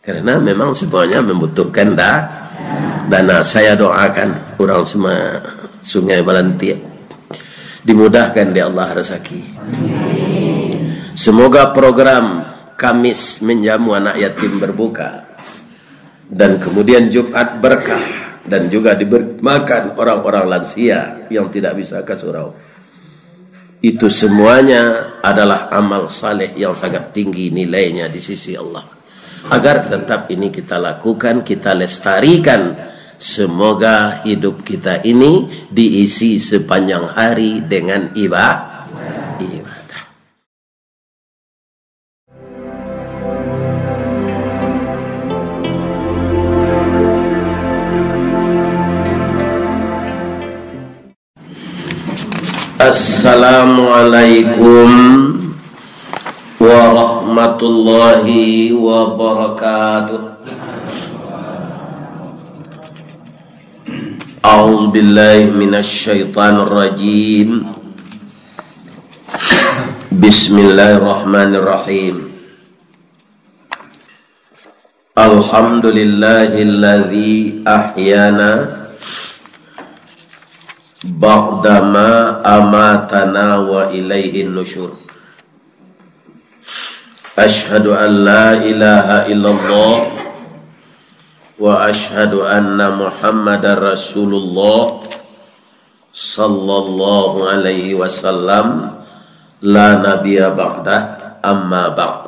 Karena memang semuanya membutuhkan dana. Saya doakan orang semua Sungai Balantia dimudahkan di Allah rezeki. Semoga program Kamis menjamu anak yatim berbuka dan kemudian Jumat berkah dan juga diberi makan orang-orang lansia yang tidak bisa ke surau. Itu semuanya adalah amal saleh yang sangat tinggi nilainya di sisi Allah. Agar tetap ini kita lakukan, kita lestarikan. Semoga hidup kita ini diisi sepanjang hari dengan ibadah. Assalamualaikum warahmatullahi wabarakatuh. A'udzu billahi minasy syaithanir rajim. Bismillahirrahmanirrahim. Alhamdulillahilladzi ahyana ba'dama amatana wa ilaihin nusyur. Ashhadu an la ilaha illallah wa ashhadu anna Muhammadar Rasulullah sallallahu alaihi wasallam la nabiyya ba'da amma ba'd.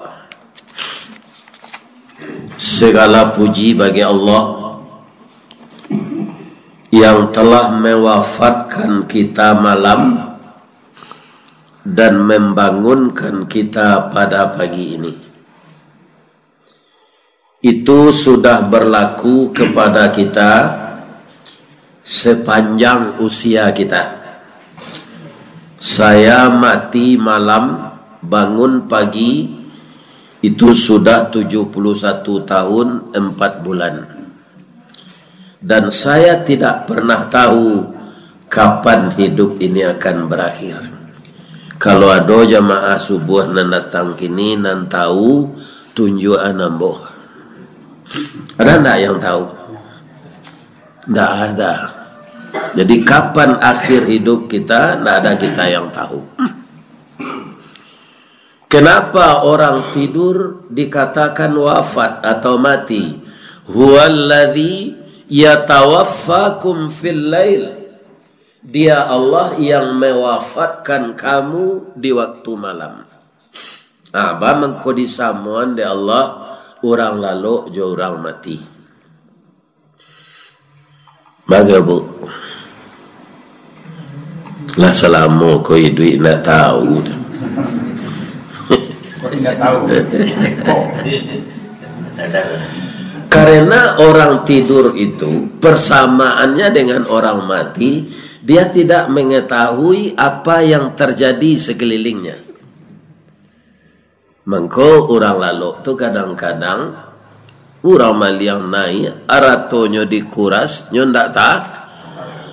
Segala puji bagi Allah yang telah mewafatkan kita malam dan membangunkan kita pada pagi ini. Itu sudah berlaku kepada kita sepanjang usia kita. Saya mati malam, bangun pagi, itu sudah 71 tahun 4 bulan. Dan saya tidak pernah tahu kapan hidup ini akan berakhir. Kalau ada jamaah subuh nan datang kini nan tahu tunjuk anamboh. Ada enggak yang tahu? Enggak ada. Jadi kapan akhir hidup kita, enggak ada kita yang tahu. Kenapa orang tidur dikatakan wafat atau mati? Huwallazi yatawaffakum fil lail. Dia Allah yang mewafatkan kamu di waktu malam. Aba mengkodi samuan de Allah orang lalu jo orang mati. Baga bu. Lah salamu ko idui nak tahu. Kok enggak tahu. Karena orang tidur itu persamaannya dengan orang mati, dia tidak mengetahui apa yang terjadi sekelilingnya. Mengko orang lalu tu kadang-kadang orang maliang naik, aratonyo dikuras, nyo ndak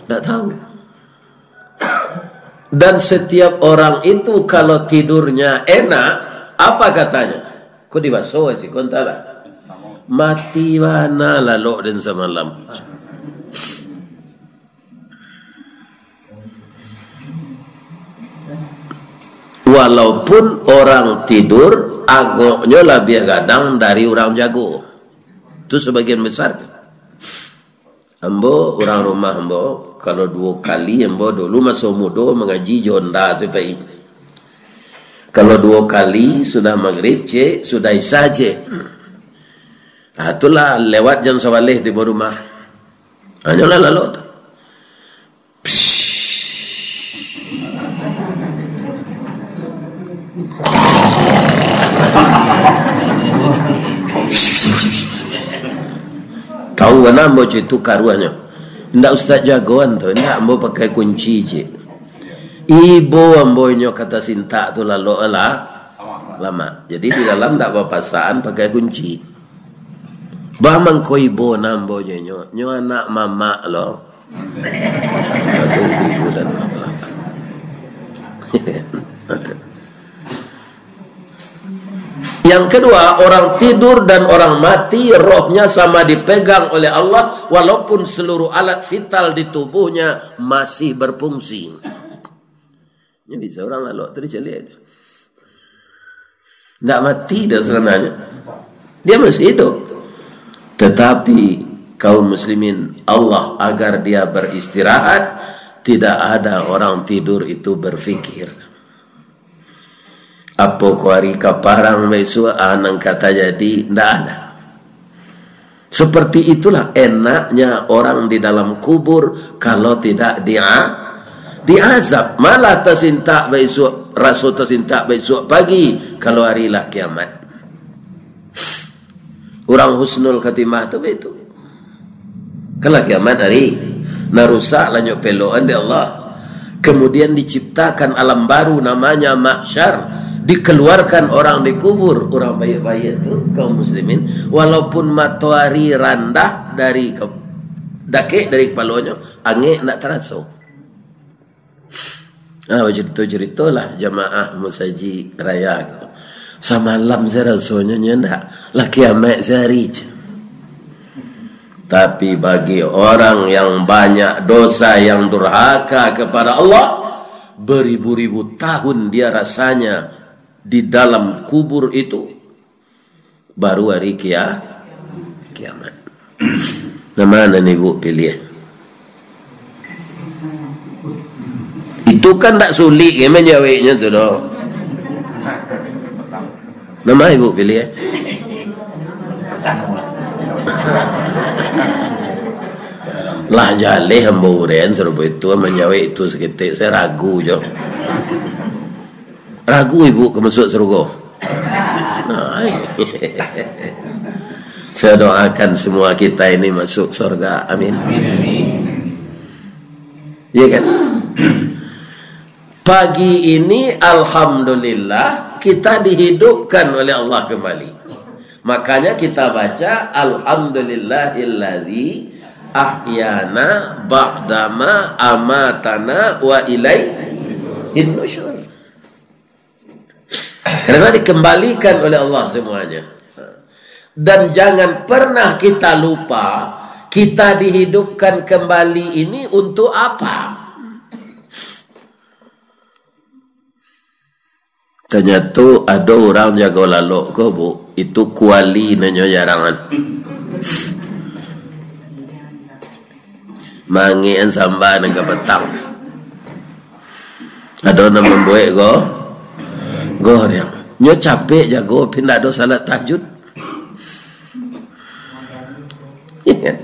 tahu. Dan setiap orang itu kalau tidurnya enak, apa katanya? Kau dibaso aja kontala. Mati mana lalu dan semalam. Walaupun orang tidur agoknya lebih gadang dari orang jago. Itu sebagian besar. Ambo orang rumah ambo kalau 2 kali ambo dulu masuk muda mengaji jonda supaya. Kalau 2 kali sudah maghrib sudah isya itulah lewat jam sawalih di bawah rumah. Hanyalah lalu. Tahu mana ambo itu karuannya. Ndak ustaz jagoan tu, ndak ambo pakai kunci je. Ibu ambo nyo kata sinta tu lalu lama. Jadi di dalam ndak papasaan pakai kunci. Bamang ko ibu nambo nyo anak mama lo. Itu ibu dan bapak. Yang kedua, orang tidur dan orang mati rohnya sama dipegang oleh Allah walaupun seluruh alat vital di tubuhnya masih berfungsi. Ini bisa orang lalu terjadi aja. Tidak mati dah sebenarnya. Dia masih hidup. Tetapi kaum muslimin Allah agar dia beristirahat, tidak ada orang tidur itu berfikir. Apa kuari kaparang besok anang kata jadi, tidak ada. Seperti itulah enaknya orang di dalam kubur kalau tidak diazab. Malah tersintak besok, rasul tersintak besok pagi kalau harilah kiamat. Orang husnul khatimah itu begitu. Kalau kiamat hari, narusak lanjut peloan di Allah. Kemudian diciptakan alam baru namanya mahsyar. Dikeluarkan orang dikubur, orang baik-baik itu kaum muslimin, walaupun matahari rendah dari dakik dari kepalanya, angin nak terasa. Cerita-ceritalah jamaah musaji raya. Semalam saya rasanya ndak lah kiamat sehari. Tapi bagi orang yang banyak dosa, yang durhaka kepada Allah, beribu-ribu tahun dia rasanya di dalam kubur itu, baru hari kiamat. Nah, mana nih Bu pilih? Itu kan tak sulit ya menjawabnya tu doh. Nama Ibu pilih? Lah jaleh hambauran serupa itu menjawab itu seketik saya ragu je. Ragu Ibu ke masuk surga. Nah, saya doakan semua kita ini masuk surga. Amin. Iya kan? Pagi ini alhamdulillah kita dihidupkan oleh Allah kembali. Makanya kita baca alhamdulillahilladzi ahyana ba'dama amatana wa ilaihin nusyur. Karena dikembalikan oleh Allah semuanya. Dan jangan pernah kita lupa, kita dihidupkan kembali ini untuk apa? Ternyata ada orang jaga lalok ke Bu, itu kuali nanya jarangan. Mangian sambal dengan petang. Ada nama membuat goreng. Nyo capek jago pindah do salat tahajud. Tidak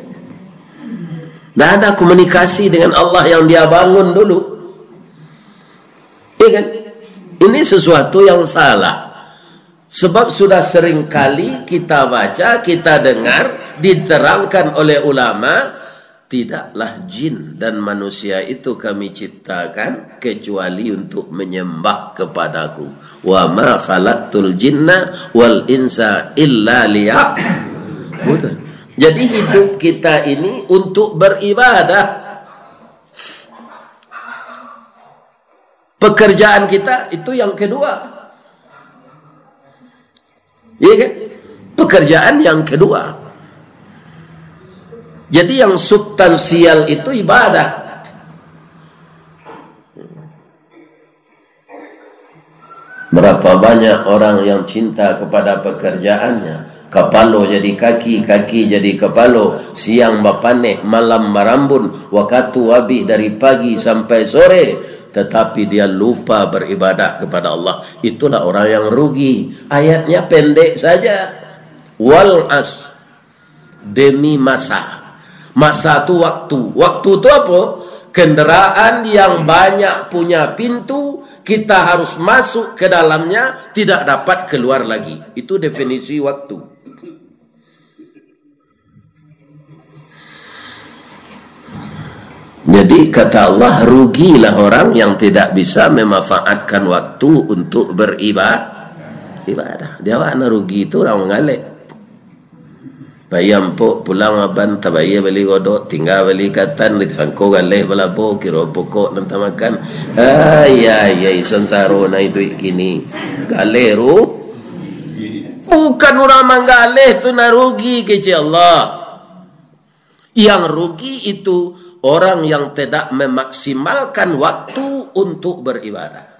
ada komunikasi dengan Allah yang dia bangun dulu. Iya kan? Ini sesuatu yang salah. Sebab sudah sering kali kita baca, kita dengar, diterangkan oleh ulama, tidaklah jin dan manusia itu kami ciptakan kecuali untuk menyembah kepadaku. Wa ma khalaqtul jinna wal insa illa liya'budun. Jadi hidup kita ini untuk beribadah. Pekerjaan kita itu yang kedua. Iya kan? Pekerjaan yang kedua. Jadi yang substansial itu ibadah. Berapa banyak orang yang cinta kepada pekerjaannya. Kepala jadi kaki, kaki jadi kepala. Siang bapanek, malam marambun. Waktu habis dari pagi sampai sore. Tetapi dia lupa beribadah kepada Allah. Itulah orang yang rugi. Ayatnya pendek saja. Wal as. Demi masa. Masa itu waktu. Waktu itu apa? Kendaraan yang banyak punya pintu. Kita harus masuk ke dalamnya. Tidak dapat keluar lagi. Itu definisi waktu. Jadi kata Allah, rugilah orang yang tidak bisa memanfaatkan waktu untuk beribadah. Dia mana rugi itu orang mengalek. Bayam po pulang aban tabaya beli godok, tinggal beli katan, disangko galeh balabo, kira pokok nanti makan. Ay, sansaro na duit kini. Galero. Bukan orang manggalih tu nak rugi kecil Allah. Yang rugi itu orang yang tidak memaksimalkan waktu untuk beribadah.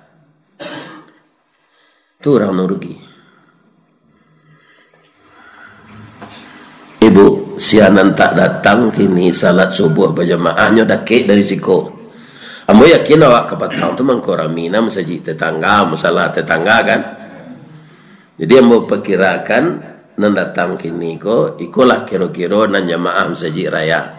Itu orang rugi. Ibu, sianan tak datang kini salat subuh berjamaahnya dakik dari siko. Ambo yakin awak kepatang tu mengkoramina masjid tetangga, masalah tetangga kan. Jadi ambo perkirakan nan datang kini ko ikolah kira-kira nan jamaah masjid raya.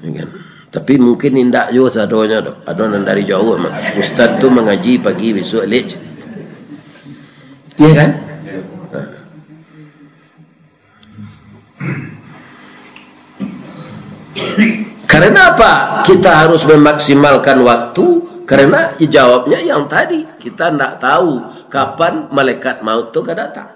Kan? Tapi mungkin indak juga sadonya doh. Ada nan dari jauh ustaz tu mengaji pagi besok lej. Iya kan? Karena apa? Kita harus memaksimalkan waktu. Karena jawabnya yang tadi. Kita tidak tahu kapan malaikat maut itu akan datang.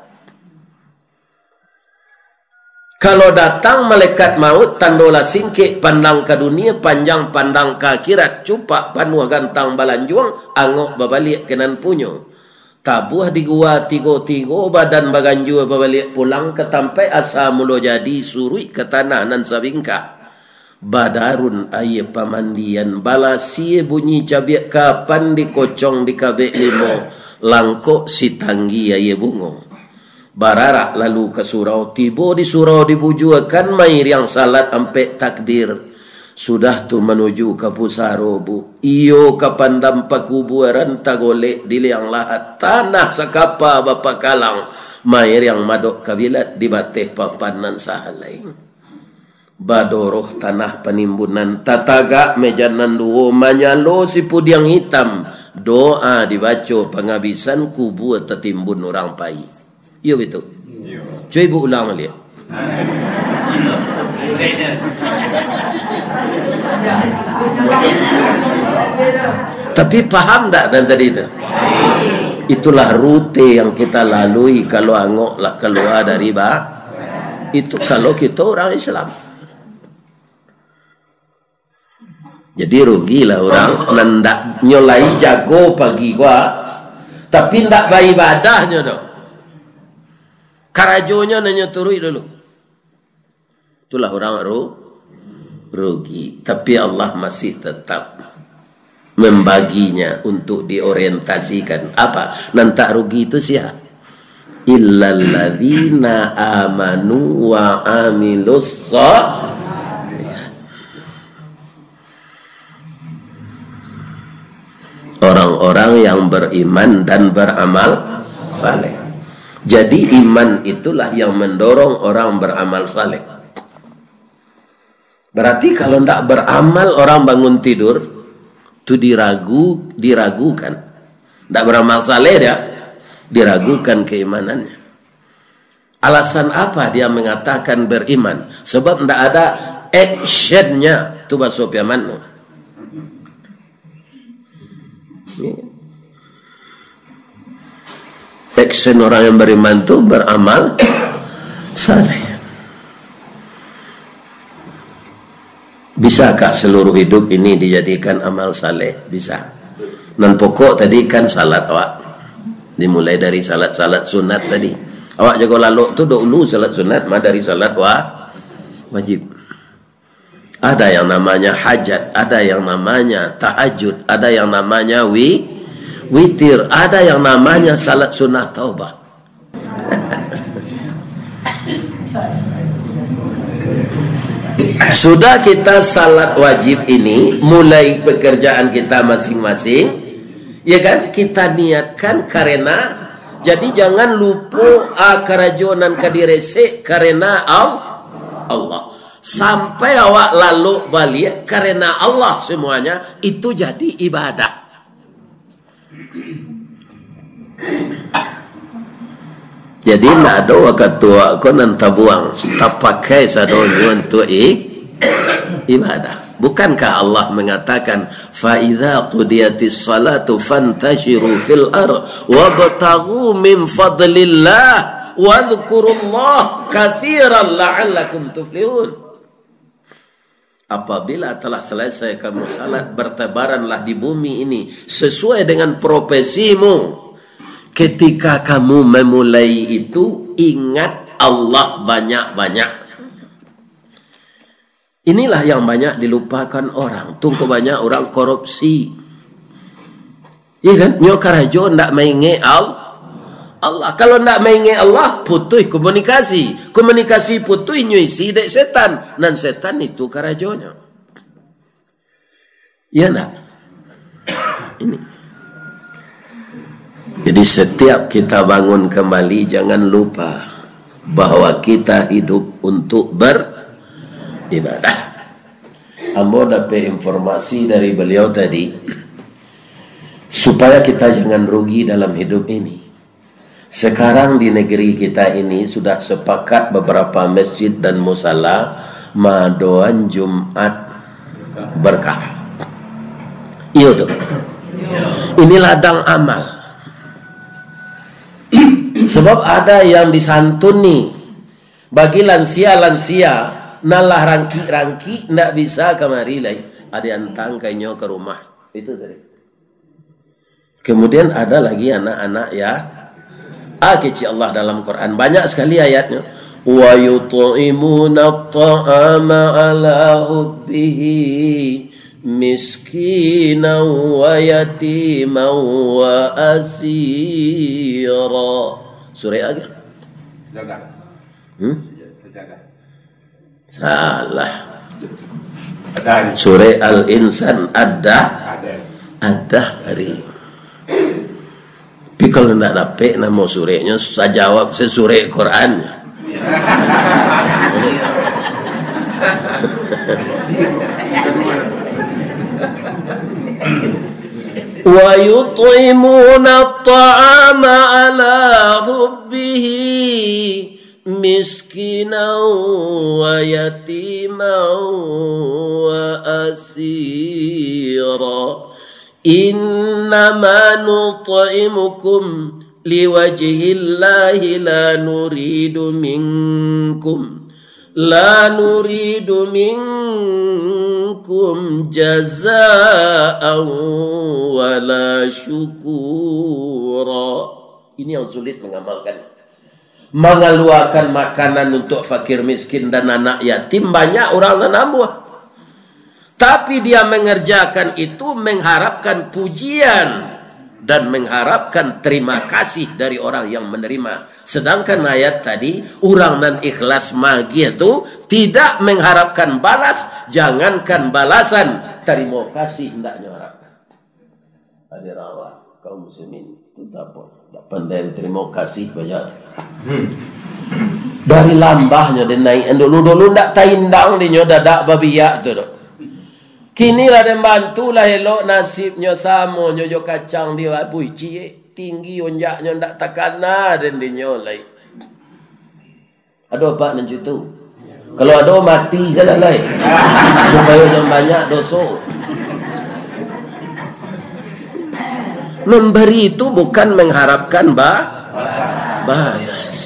Kalau datang malaikat maut, tandola singkik pandang ke dunia, panjang pandang ke akhirat, cupak panua gantang balanjuang, angok babalik kenan punyo. Tabuh di gua tigo-tigo, badan baganju babalik pulang ke tampai asa mulo jadi surui ke tanah nan sabingka. Badarun aye pamandian balasi bunyi cabiak kapan dikocong di kabek limo langkok si tanggi aye bungo bararak lalu ke surau tibo di surau dibujuakan mair yang salat ampe takbir sudah tu menuju ke pusaro bu iyo kapan dampak kuburan tagolek di liang lahat tanah sakapa bapa kalang mair yang madok kabilat di bateh papanan sahalaing badoroh tanah penimbunan tataga mejanan duo manyalo si pudiang hitam doa dibaca penghabisan kubu tertimbun orang pai. Iya betul. Cuba ibu ulang lihat. Tapi paham tak dan tadi itu? Itulah rute yang kita lalui kalau angok lah keluar dari itu kalau kita orang Islam. Jadi rugilah orang nendak nyolai jago pagi gua tapi ndak beribadahnya dong. Karajonya nanya turui dulu. Itulah orang rugi. Tapi Allah masih tetap membaginya untuk diorientasikan. Apa? Nantak rugi itu siapa? Illalladzina amanu wa amilus orang-orang yang beriman dan beramal saleh. Jadi iman itulah yang mendorong orang beramal saleh. Berarti kalau tidak beramal orang bangun tidur itu diragukan. Tidak beramal saleh dia diragukan keimanannya. Alasan apa dia mengatakan beriman? Sebab tidak ada actionnya tu bahasa piaman. Action orang yang beriman itu beramal saleh. Bisakah seluruh hidup ini dijadikan amal saleh? Bisa. Dan pokok tadi kan salat awak. Dimulai dari salat-salat sunat tadi. Awak jago lalu tu dulu salat sunat, mah dari salat wajib. Ada yang namanya hajat, ada yang namanya tahajud, ada yang namanya witir, ada yang namanya salat sunnah taubah. Sudah kita salat wajib ini, mulai pekerjaan kita masing-masing, ya kan? Kita niatkan karena, jadi jangan lupa kerajonan kadirese karena Allah. Sampai awak lalu balik karena Allah semuanya itu jadi ibadah. Jadi tidak ada wakat tua kau nanti buang tak pakai sadonyo untuk ibadah. Bukankah Allah mengatakan fa idza qudiyatis salatu fantashiru fil ard wabtaghu min fadlillah wadhkurullaha katsiran la'allakum tuflihun. Apabila telah selesai kamu salat, bertebaranlah di bumi ini sesuai dengan profesimu. Ketika kamu memulai itu, ingat Allah banyak-banyak. Inilah yang banyak dilupakan orang. Tunggu banyak orang korupsi. Iya kan? Nyo karajo ndak mainge Allah. Kalau ndak mainge Allah, putus komunikasi. Komunikasi putus nyuisi dek setan. Dan setan itu karajonya. Iya nak? Ini. Jadi setiap kita bangun kembali, jangan lupa bahwa kita hidup untuk beribadah. Ambo dapat informasi dari beliau tadi, supaya kita jangan rugi dalam hidup ini. Sekarang di negeri kita ini sudah sepakat beberapa masjid dan musala madoan Jumat berkah. Iya tuh. Ini ladang amal. Sebab ada yang disantuni bagi lansia-lansia nalah rangki-rangki ndak bisa kemari lagi. Ada yang tangkainya ke rumah. Itu tadi. Kemudian ada lagi anak-anak ya. Kecil Allah dalam Quran banyak sekali ayatnya. Wa yut'imuna at-ta'ama 'ala hubbihi miskinan wa yatiman wa asira. Surah apa? Salah. Surah Al-Insan ada hari. Tapi kalau tidak dapat nama surahnya, saya jawab sesurah Qurannya. Wa yut'imuna at-ta'ama 'ala hubbihi miskinan wa yatiman wa asira. Innama nut'imukum liwajhillahi la nuridu minkum jazaa'an wala syukura. Ini yang sulit mengamalkan. Mengeluarkan makanan untuk fakir miskin dan anak yatim banyak orang nambah. Tapi dia mengerjakan itu mengharapkan pujian dan mengharapkan terima kasih dari orang yang menerima. Sedangkan ayat tadi, orang nan ikhlas magi itu tidak mengharapkan balas, jangankan balasan, terima kasih hendaknya harapkan. Hadir Allah, kaum muslimin itu tak pandai terima kasih banyak. Dari lambahnya dia naik dulu ndak taindang dia dadak babiak tu. Kini lah dia bantu lah elok nasibnya sama nyojo kacang dia bui cie tinggi onjaknya ndak takana dan dia nyolai. Ada apa nanti tu? Kalau ada mati saja lah. Supaya yang banyak dosa. Memberi itu bukan mengharapkan balas.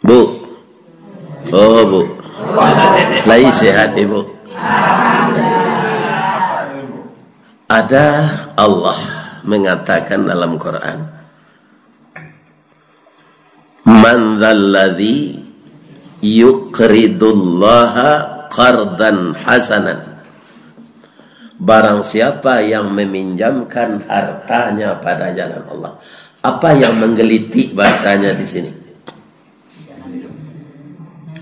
Bu. Oh bu, lagi sehat ibu. Ada Allah mengatakan dalam Quran, Man dzalladzi yuqridullaha qardan hasanan. Barang siapa yang meminjamkan hartanya pada jalan Allah. Apa yang menggelitik bahasanya di sini?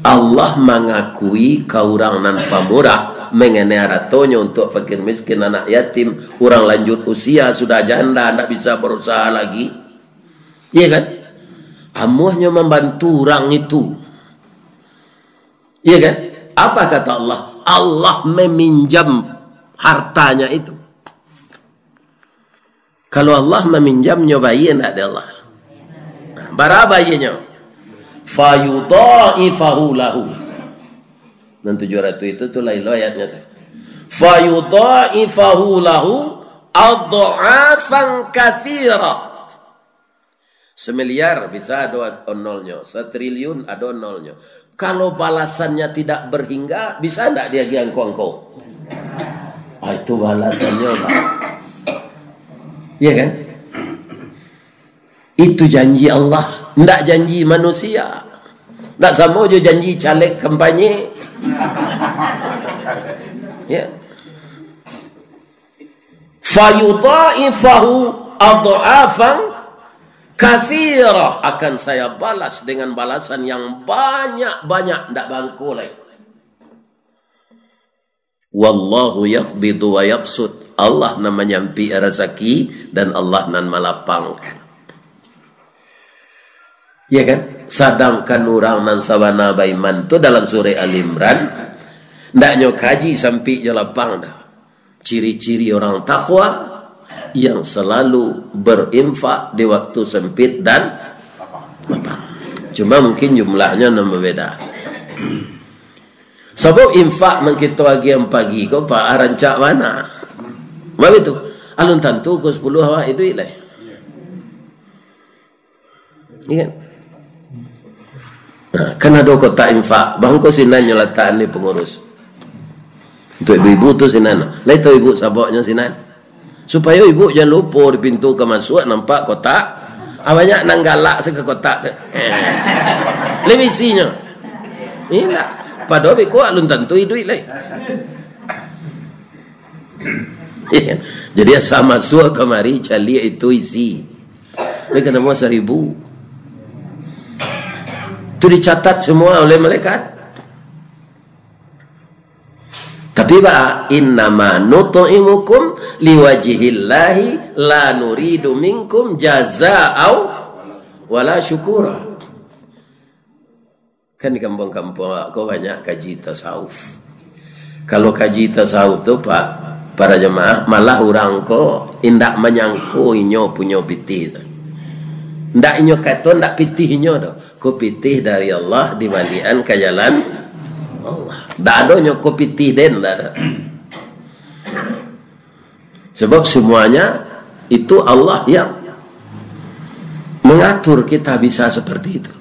Allah mengakui kaurang nan pamurah mengenai hartanya untuk fakir miskin, anak yatim, orang lanjut usia, sudah janda, tidak bisa berusaha lagi. Iya kan? Amuhnya membantu orang itu. Iya kan? Apa kata Allah? Allah meminjam hartanya itu. Kalau Allah meminjamnya bayi, tidak ada Allah. Berapa bayinya? Fayudha'ifahu lahu. Dan 700 itu tuh lailo ayatnya. Fayudha'ifahu lahu adha'afan katsira. 1 miliar bisa ada nolnya, 1 triliun ada nolnya. Kalau balasannya tidak berhingga, bisa enggak dia giangko-angko? Itu balasannya, Pak. Iya kan? Itu janji Allah, tidak janji manusia. Tak sama je janji caleg kampanye. Ya. Fayudha'ifahu adha'afan katsirah, akan saya balas dengan balasan yang banyak-banyak, ndak bangko lagi. Wallahu yaqbidu wa yaqsud. Allah nan menyampi rezeki dan Allah nan melapangkan. Ya kan? Sedangkan orang nan sabana baiman tu dalam surah Al-Imran ndak nyo kaji sampai je lapang dah. Ciri-ciri orang takwa yang selalu berinfak di waktu sempit dan lapang. Cuma mungkin jumlahnya nama beda. Sebab infak nang kita pagi yang pagi kau pak rancak mana? Apa itu? Alun tentu ke 10 awak duit lah. Iya kan? Nah, kan ada kotak infak. Bang kau sinan nyelatan ni pengurus. Untuk ibu-ibu tu sinan. Lah itu ibu saboknya sinan. Supaya ibu jangan lupa di pintu ke masuk nampak kotak. Banyak nang galak ke kotak tu. Lebih isinya. Ini tak. Padahal biku alun tentu duit lah. Jadi asal masuk kemari cali itu isi. Mereka nama 1,000. Itu dicatat semua oleh malaikat. Tapi pak, innama nut'imukum liwajihillahi la nuridu minkum jazaa'au wala syukura. Kan di kampung-kampung kau banyak kaji tasawuf. Kalau kaji tasawuf tu pak, para jemaah malah orang ko indak menyangku inyo punya pitih. Ndak inyo kata ndak pitih inyo dah. Ko pitih dari Allah dibalian ke jalan Allah. Ndak ada inyo ko pitih den ndak ada. Sebab semuanya itu Allah yang mengatur kita bisa seperti itu.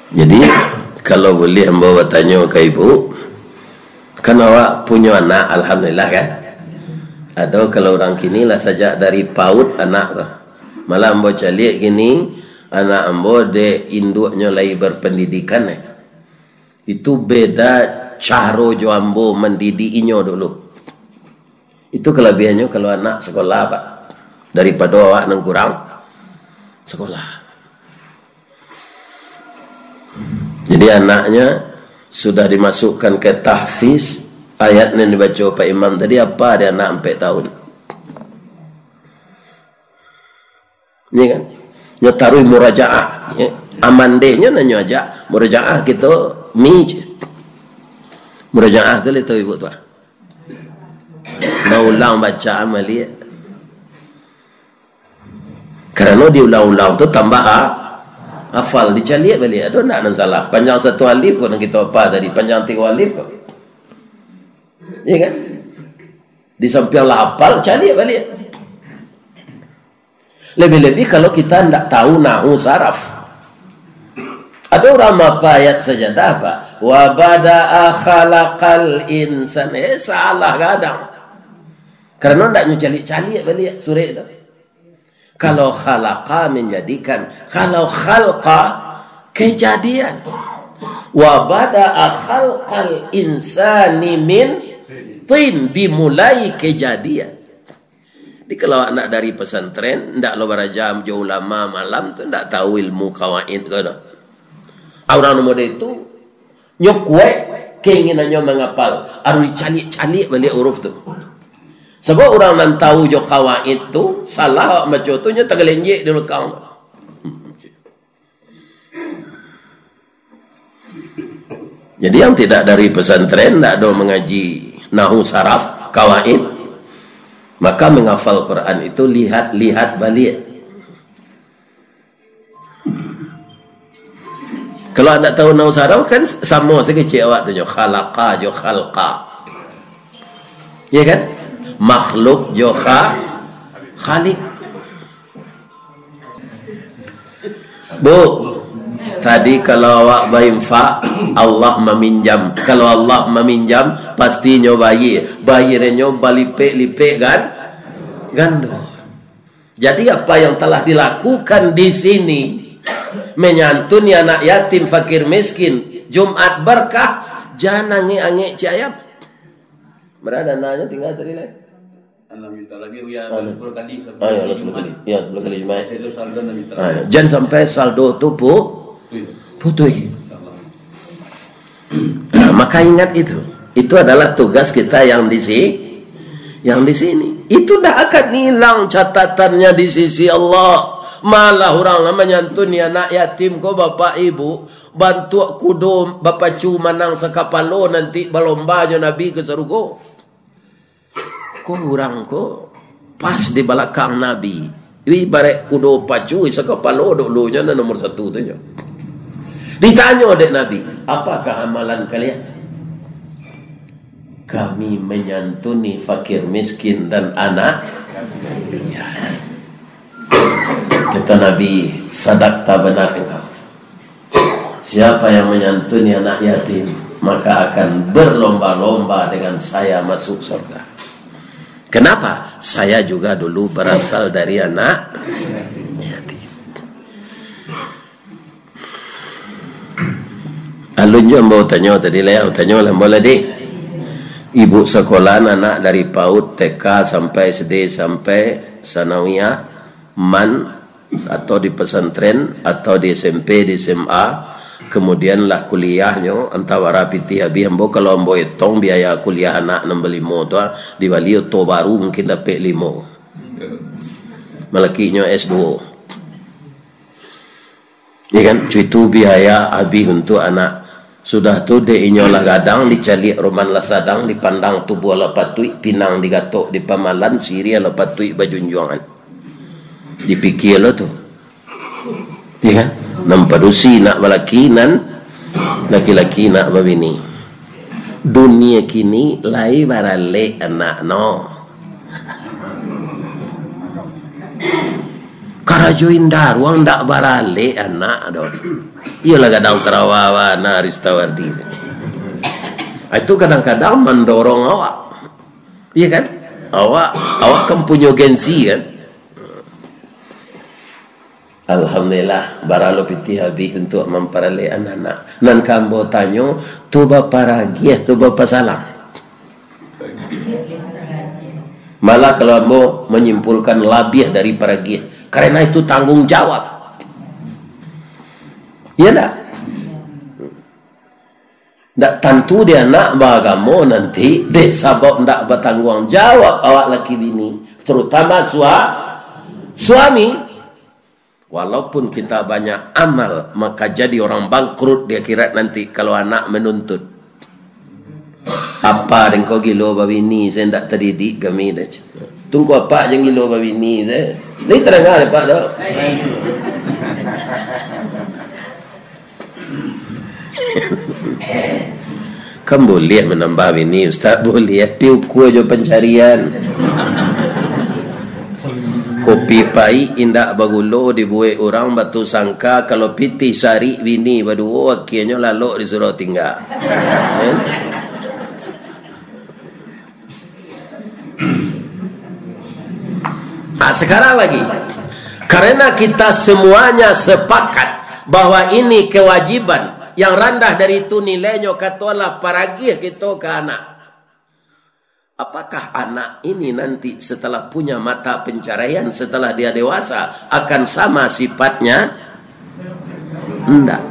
Jadi kalau boleh hamba bertanya ke ibu, kan awak punya anak, alhamdulillah kan? Ada kalau orang kini lah saja dari PAUD anak ke. Malah hamba calik gini, anak hamba de induknya lagi berpendidikan. Itu beda cara jo hamba mendidikinya dulu. Itu kelebihannya kalau anak sekolah pak. Daripada awak nang kurang sekolah. Jadi anaknya sudah dimasukkan ke tahfiz. Ayat yang dibaca Pak Imam tadi apa dia anak 4 tahun. Ini kan? Nyotarui murajaah. Ya. Amandenya nanya aja. Murajaah kita mij. Murajaah tu itu ibu tu. Mau ulang baca amali. Karena diulang-ulang tu tambah hafal dicari balik. Ada nak salah. Panjang 1 alif kau kita apa tadi? Panjang 3 alif kau. Ya kan? Di samping lah hafal cari balik. Lebih-lebih kalau kita tidak tahu nahu saraf. Ada orang apa ayat sajadah apa? Wa bada'a khalaqal insan. Salah kadang. Karena tidak nyucalik-calik balik surah itu. Kalau khalaqa menjadikan, kalau khalqa kejadian. Wa bada'a khalqal insani min tin, dimulai kejadian. Jadi kalau anak dari pesantren ndak lo berajam jauh lama malam tu ndak tahu ilmu kawaid ke dah. Orang nomor itu nyokwe keinginannya menghafal, harus dicalik-calik balik huruf tu. Sebab orang nan tahu jo kawaid tu salah macam tu nya tergelenjek di belakang. Jadi yang tidak dari pesantren ndak ada mengaji nahu saraf kawaid, maka menghafal Quran itu lihat-lihat balik. Kalau anda tahu nahu saraf kan sama sekecil awak tu jo khalaqa jo khalqa. Ya kan? Makhluk jo khaliq. Bu, tadi kalau awak berinfak, Allah meminjam. Kalau Allah meminjam, pastinya bayarnya balipek-lipek kan? Gando. Jadi apa yang telah dilakukan di sini, menyantuni anak yatim, fakir miskin, Jumat berkah, jangan ange-ange cayam. Berada nanya tinggal tadi lain. Minta lagi ya 10 kali. Ayo 10 kali. Ya 10 kali Jumat. Jangan sampai saldo tu putui. Nah, maka ingat itu. Itu adalah tugas kita yang di sini. Itu dah akan hilang catatannya di sisi Allah. Malah orang menyantuni anak yatim ko bapak ibu, bantu kudo bapak cu manang sekapalo nanti balombanya Nabi ke surga. Ko orang ko pas di belakang Nabi. Ibarat kudo pacu sekapalo dulunya nomor 1 tu nya. Ditanya oleh Nabi, apakah amalan kalian? Kami menyantuni fakir miskin dan anak yatim. Kata Nabi, sadaqta, benar engkau. Siapa yang menyantuni anak yatim, maka akan berlomba-lomba dengan saya masuk surga. Kenapa? Saya juga dulu berasal dari anak yatim. Alunnya mau tanya tadi lah, tanya lah boleh deh. Ibu sekolah anak dari PAUD, TK sampai SD sampai sanawiyah, man atau di pesantren atau di SMP, di SMA, kemudian lah kuliahnya antara piti habis ambo. Kalau ambo hitung biaya kuliah anak 65 tu di Bali to baru mungkin dapat 5 malakinya S2 ya kan, itu biaya habis untuk anak. Sudah tu de inyolah gadang dicalik roman lah sadang dipandang tubuh lah patui pinang digatok di pamalan siri lah patui bajunjuangan dipikir lo tu ya kan, nampadusi nak balaki nan laki-laki nak babini. Dunia kini lai barale anak no karajo indah ruang dak barale anak do. Iyalah kadang Sarawawa na Ristawardi. Itu kadang-kadang mendorong awak. Iya kan? Awak kan punya gengsi kan? Alhamdulillah baralo piti habis untuk memperoleh anak-anak. Nan kambo tanyo tu bapa ragiah tu bapa salam. Malah kalau mau menyimpulkan labiah dari paragiah, karena itu tanggung jawab. Ya tak? Tak tentu dia nak beragama nanti dek sabab tak bertanggung jawab awak laki bini, terutama suami. Walaupun kita banyak amal, maka jadi orang bangkrut di akhirat nanti kalau anak menuntut. Apa dan kau gilo babini saya tak terdidik kami dah. Tunggu apa yang gilo babini saya. Ni terangkan apa dah. Kan boleh menambah bini Ustaz, boleh piuku aja pencarian. Kopi pai indak bagulo dibuat orang batu sangka kalau pitih sari bini berdua akhirnya lalu disuruh tinggal. Sekarang lagi karena kita semuanya sepakat bahwa ini kewajiban yang rendah dari itu nilainya katalah paragih kita ke anak. Apakah anak ini nanti setelah punya mata pencaharian, setelah dia dewasa akan sama sifatnya? Enggak.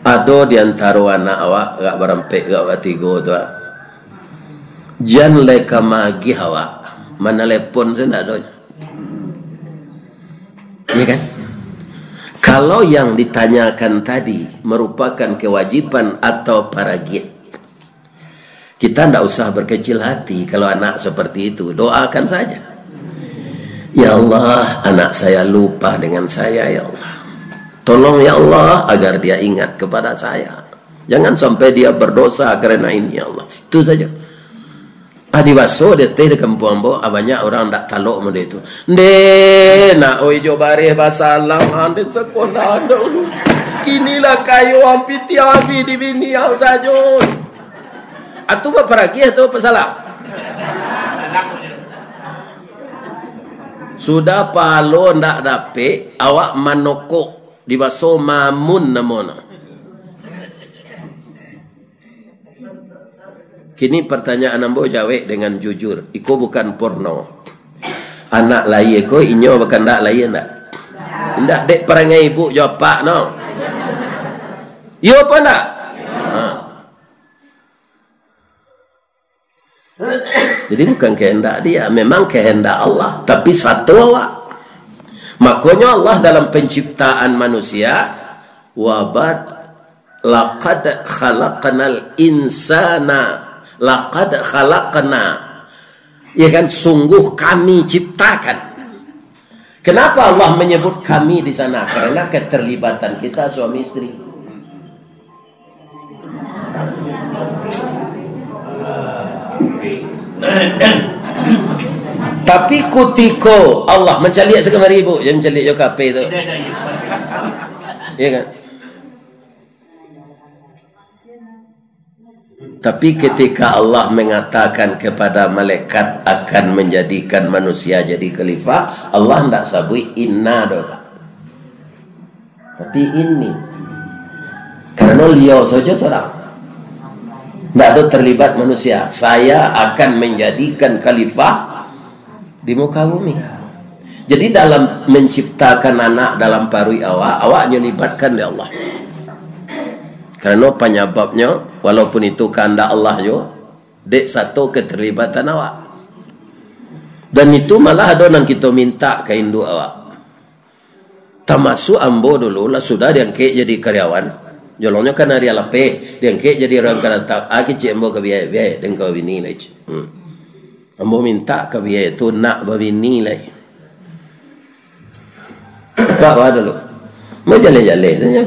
Ada di antara anak awak gak berampek gak batigo tu. Jan leka magi awak mana lepon saya tak ada. Ya kan? Kalau yang ditanyakan tadi merupakan kewajiban atau paragih, kita tidak usah berkecil hati kalau anak seperti itu. Doakan saja. Ya Allah, anak saya lupa dengan saya, ya Allah. Tolong ya Allah agar dia ingat kepada saya. Jangan sampai dia berdosa karena ini, ya Allah. Itu saja. Adi baso de teh de kampung ambo banyak orang ndak talok mo itu. Nde nak oi jo bare basalam ande sekolah dulu. Kinilah kayu ampi tiapi di bini yang sajo. Atu apa peragi atau pesalah? Sudah palo ndak dape awak manokok di baso mamun namona. Kini pertanyaan ambo jawab dengan jujur. Iko bukan porno. Anak lain iko inyo bukan ndak lain ndak. Ndak dek perangai ibu jawab pak no. Yo apa ndak? Jadi bukan kehendak dia, memang kehendak Allah. Tapi satu Allah. Makanya Allah dalam penciptaan manusia, wabad laqad khalaqnal insana. Laqad khalaqna, ya kan, sungguh kami ciptakan. Kenapa Allah menyebut kami di sana? Karena keterlibatan kita suami istri. Tapi kutiko Allah mencaliak sekamari ibu, dia mencaliak jo kape tu. Ya kan? Tapi ketika Allah mengatakan kepada malaikat akan menjadikan manusia jadi khalifah, Allah tidak sabui inna doa. Tapi ini karena liau saja seorang tidak ada terlibat manusia. Saya akan menjadikan khalifah di muka bumi. Jadi dalam menciptakan anak dalam parui awak nyelibatkan oleh Allah. Karena penyebabnya walaupun itu kehendak Allah jo, dek satu keterlibatan awak. Dan itu malah ada yang kita minta ke induk awak. Termasuk ambo dulu lah sudah diangkat jadi karyawan. Jolongnya kan hari alape, diangkat jadi orang karantak. Aki cik ambo ke biaya dan kau bini lah. Ambo minta ke biaya itu nak babini lah. Pak wah dulu. Mau jale-jale saja.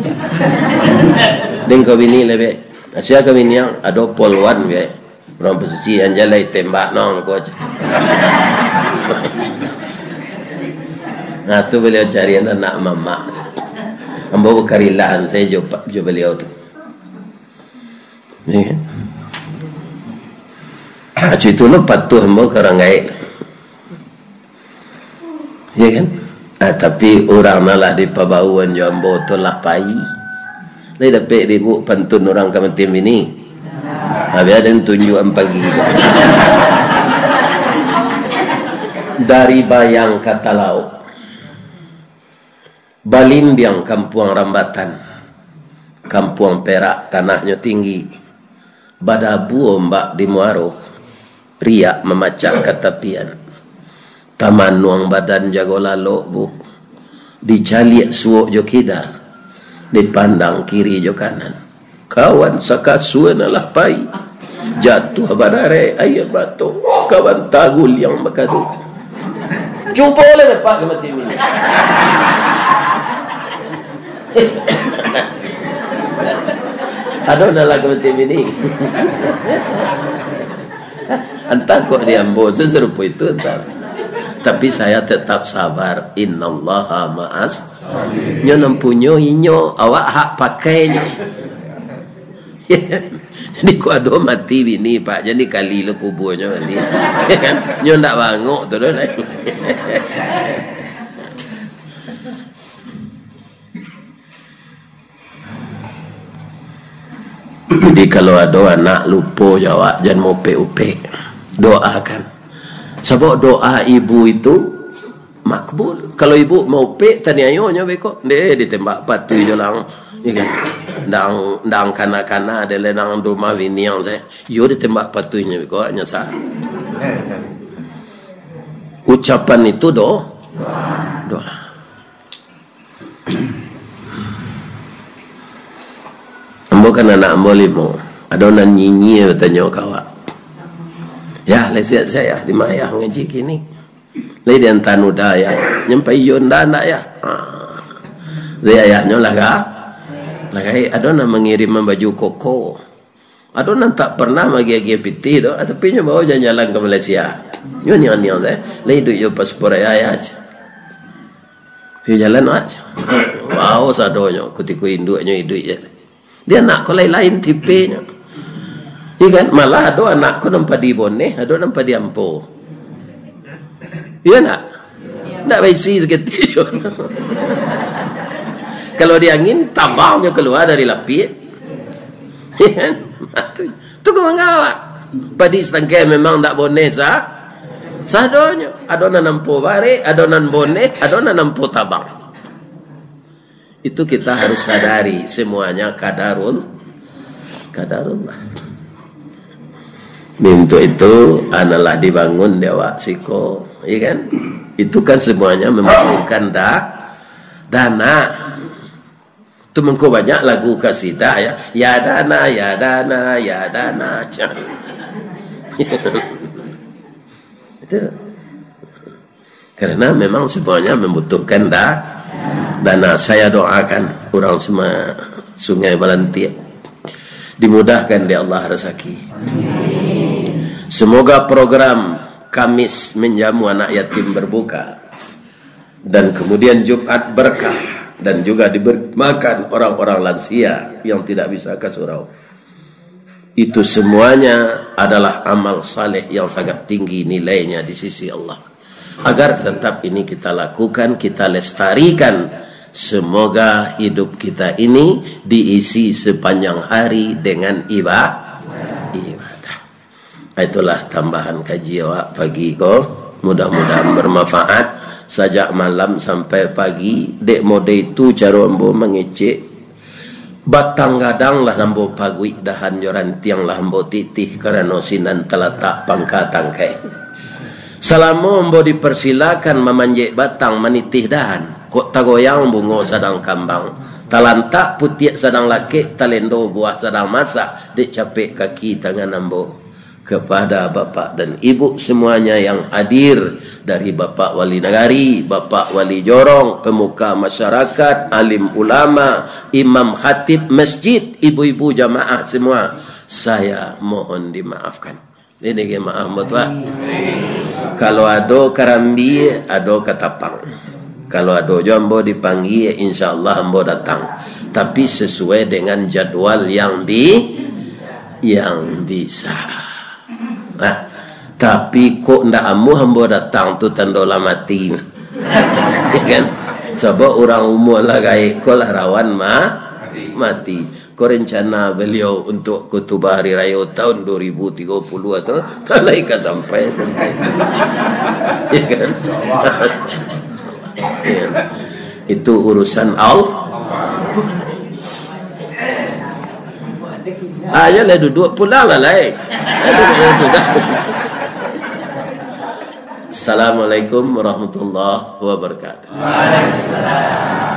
Dan kau bini lah biaya. Asyik kau bini yang ada polwan biaya. Orang pesisi yang jalai tembak nong ko aja. Nah tu beliau cari anak mama. Ambo karilaan saya jo beliau tu. Ni. Acu itu lo patuh ambo karangai. Ya kan? Tapi orang nalah di pabauan jo ambo tu lapai. Lai dapat ibu pantun orang kementim ini. Habis ada tunjukan pagi. Dari bayang kata lauk. Balimbiang Kampuang Rambatan, Kampuang Perak, tanahnya tinggi. Badabu ombak di Muaro, riak memacak ketapian. Taman nuang badan jago lalok bu, dicaliak suok jo kida, dipandang kiri jo kanan. Kawan sakasuan alah pai, jatuh barare ayat batu, kawan tagul yang makadu. Cuba oleh Pak kemati ini. Ada nak lagu macam ini. Entah kok dia ambo seserupa itu entah. Tapi saya tetap sabar. Innallaha ma'as. Nyo nampunyo inyo awak hak pakainya. Jadi ku ada mati bini Pak. Jadi kali le kuburnya balik. Nyo ndak bangok tu dah. Jadi kalau ada anak lupa jawab jangan mope-upe, doakan. Sebab doa ibu itu makbul. Kalau ibu mau pe tani ayonya beko, deh ditembak patu je lang. Ikan dang kana-kana ada lenang rumah vini yang saya. Yo ditembak patunya beko nyasa. Ucapan itu doa. Ambo kan anak ambo limo. Ada orang nyinyi bertanya kawan. Ya, lesiat saya di maya ngaji kini. Lai dia tanu daya, nyampai yon dana ya. Dia ayahnya laga. Lagai ada orang mengirim baju koko. Adonan tak pernah magi-agi piti tu, tapi nya bawa jalan ke Malaysia. Yo ni le duk yo paspor ayah aja. Pi jalan aja. Wow, sadonyo kutiku induknya hidup je. Dia nak ko lain-lain tipenya. Ikan malah ada anak ko nampak di Boneh, ada nampak di Ampo. Iya nak? Nak baisi seketik. Kalau dia angin, tabangnya keluar dari lapik. Tu kau mengawak. Padi setengah memang tak Boneh sadonyo. Adonan nampo bare, adonan Boneh, adonan nampo tabang. Itu kita harus sadari semuanya kadarullah. Untuk itu analah dibangun dewa siko, ya kan? Itu kan semuanya memerlukan dana. Itu mengko banyak lagu kasidah ya. Ya dana, ya dana, ya dana. Itu karena memang semuanya membutuhkan dana. Saya doakan orang semua Sungai Balantia dimudahkan di Allah rezeki. Semoga program Kamis menjamu anak yatim berbuka dan kemudian Jumat berkah dan juga diberi makan orang-orang lansia yang tidak bisa ke surau. Itu semuanya adalah amal saleh yang sangat tinggi nilainya di sisi Allah. Agar tetap ini kita lakukan, kita lestarikan. Semoga hidup kita ini diisi sepanjang hari dengan ibadah. Itulah tambahan kaji awak pagi ko. Mudah-mudahan bermanfaat. Sejak malam sampai pagi, dek mode itu cara ambo mengecek. Batang gadang lah ambo pagui dahan joran tiang lah ambo titih karena sinan teletak pangkat tangkai. Selama ambo dipersilakan memanjek batang menitih dahan. Kok tagoyang bungo sedang kambang. Talantak putih sedang laki, talendo buah sedang masak. Dek capek kaki tangan ambo. Kepada bapak dan ibu semuanya yang hadir, dari bapak wali negari, bapak wali jorong, pemuka masyarakat, alim ulama, imam khatib masjid, ibu-ibu jamaah semua, saya mohon dimaafkan. Ini ke maaf buat. Kalau ada karambi, ada katapang. Kalau ada jambo dipanggil, insyaallah ambo datang. Tapi sesuai dengan jadwal yang bisa. Nah, tapi kok ndak amu hambo datang tu tandola mati. Ya kan? Sebab orang umur lah gaib ko lah rawan mati. Ko rencana beliau untuk khutbah hari raya tahun 2030 atau talai ka sampai tentai. Ya kan? Ya. Itu urusan Allah. Ya lah duduk pulang lah sudah. Assalamualaikum warahmatullahi wabarakatuh. Waalaikumsalam.